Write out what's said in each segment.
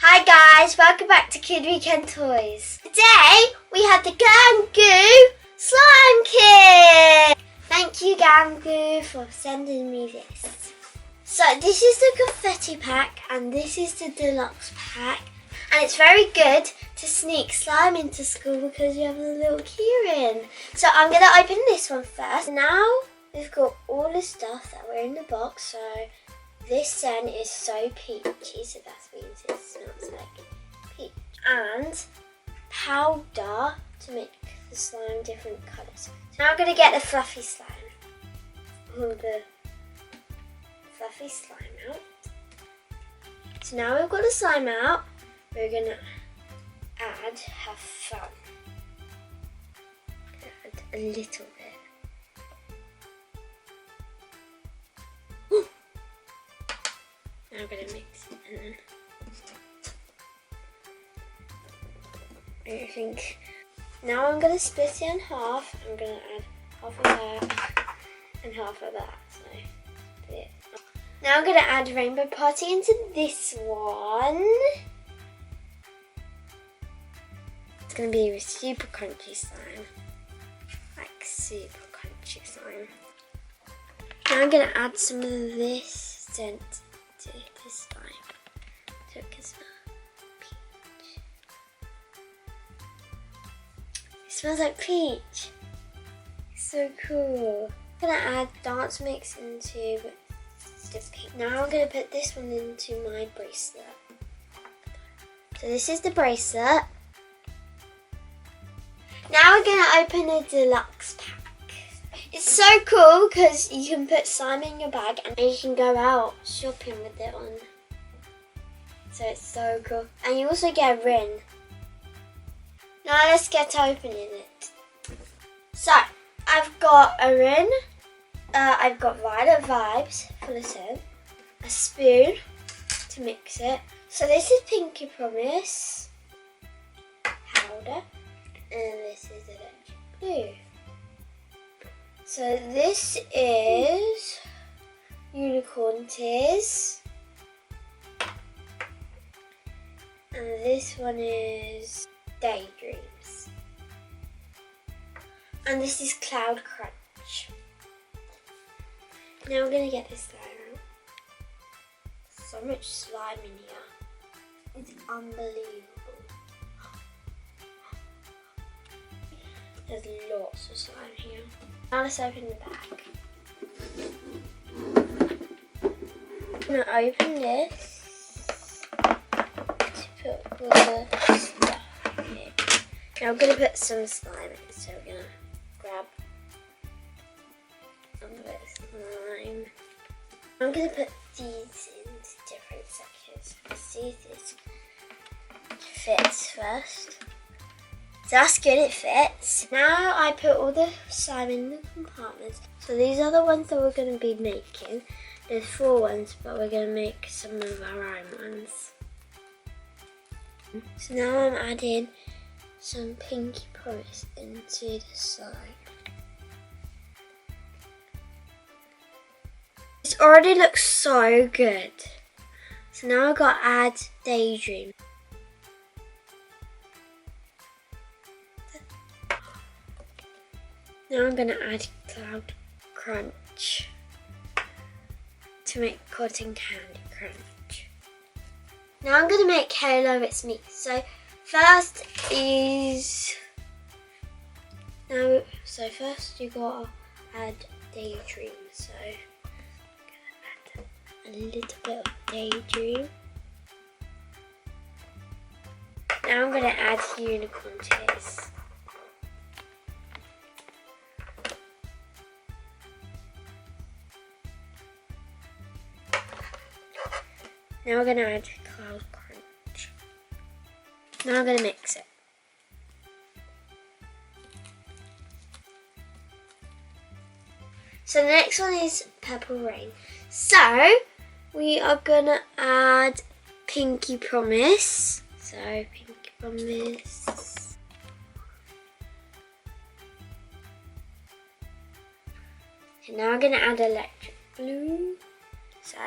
Hi guys, welcome back to Kid Weekend Toys. Today we have the Glam Goo Slime Kit. Thank you Glam Goo for sending me this. So this is the confetti pack and this is the deluxe pack. And it's very good to sneak slime into school because you have a little keyring. So I'm going to open this one first. Now we've got all the stuff that were in the box. So this scent is so peachy, so that means it smells like peach. And powder to make the slime different colours. So now I'm going to get the fluffy slime. All the fluffy slime out. So now we've got the slime out, we're going to have fun. Add a little bit. Now I'm going to mix it and then I think now I'm going to split it in half. I'm going to add half of that and half of that. So split. Now I'm going to add Rainbow Party into this one. It's going to be a super crunchy slime. Like super crunchy slime. Now I'm going to add some of this scent to this slime. So it can smell peach. It smells like peach. It's so cool. I'm going to add dance mix into the pink. Now I'm going to put this one into my bracelet. So this is the bracelet. Now we're going to open the deluxe pack. It's so cool because you can put slime in your bag and you can go out shopping with it on. So it's so cool. And you also get a ring. Now let's get to opening it. So I've got a ring. I've got Violet Vibes full of scent. A spoon to mix it. So this is Pinky Promise powder. And this is Electric Blue. So this is Unicorn Tears. And this one is Daydreams. And this is Cloud Crunch. Now we're going to get this slime out. So much slime in here. It's unbelievable. There's lots of slime here. Now let's open the bag. I'm going to open this to put all the stuff in here. Now I'm going to put some slime in, so we're going to grab some of this slime. I'm going to put these into different sections. Let's see if this fits first. So that's good, it fits. Now I put all the slime in the compartments. So these are the ones that we're going to be making. There's 4 ones, but we're going to make some of our own ones. So now I'm adding some Pinky Promise into the slime. This already looks so good. So now I've got to add Daydream. Now I'm going to add Cloud Crunch to make cotton candy crunch. Now I'm going to make Halo It's Me. So first you got to add Daydream. So I'm going to add a little bit of Daydream. Now I'm going to add Unicorn Tears. Now we're going to add Cloud Crunch. Now I'm going to mix it. So the next one is Purple Rain. So we are going to add Pinky Promise. So Pinky Promise. And now I'm going to add Electric Blue. So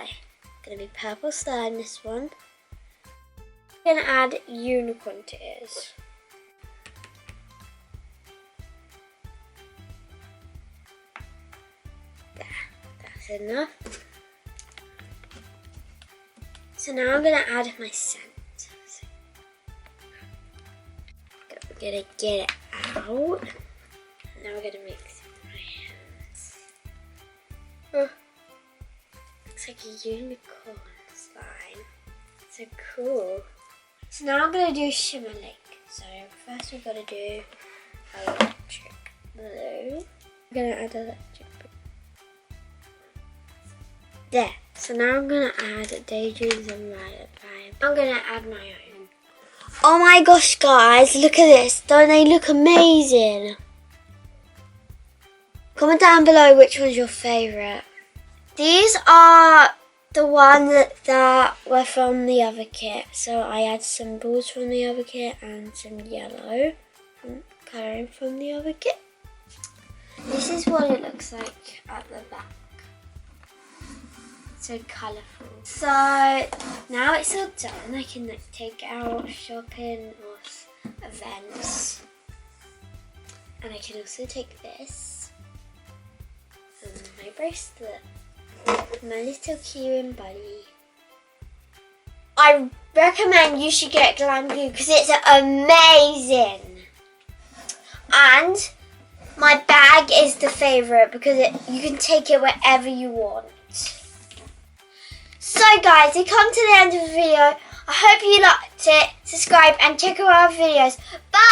going to be purple slime, this one. I'm going to add unicorn tears. There, that's enough. So now I'm going to add my scent. We're going to get it out. Now we're going to mix it with my hands. Oh, looks like a unicorn slime. So cool. So now I'm going to do shimmer lake. So first we've got to do electric blue. I'm going to add electric blue. There. So now I'm going to add daydreams and lilac vibe. I'm going to add my own. Oh my gosh guys, look at this. Don't they look amazing? Comment down below which one's your favourite. These are the ones that were from the other kit. So I had some balls from the other kit and some yellow colouring from the other kit. This is what it looks like at the back. So colourful. So now it's all done. I can take it out shopping or events. And I can also take this and my bracelet. My little Kieran buddy. I recommend you should get Glam Goo because it's amazing. And my bag is the favourite because you can take it wherever you want. So guys, we come to the end of the video. I hope you liked it. Subscribe and check out our videos. Bye!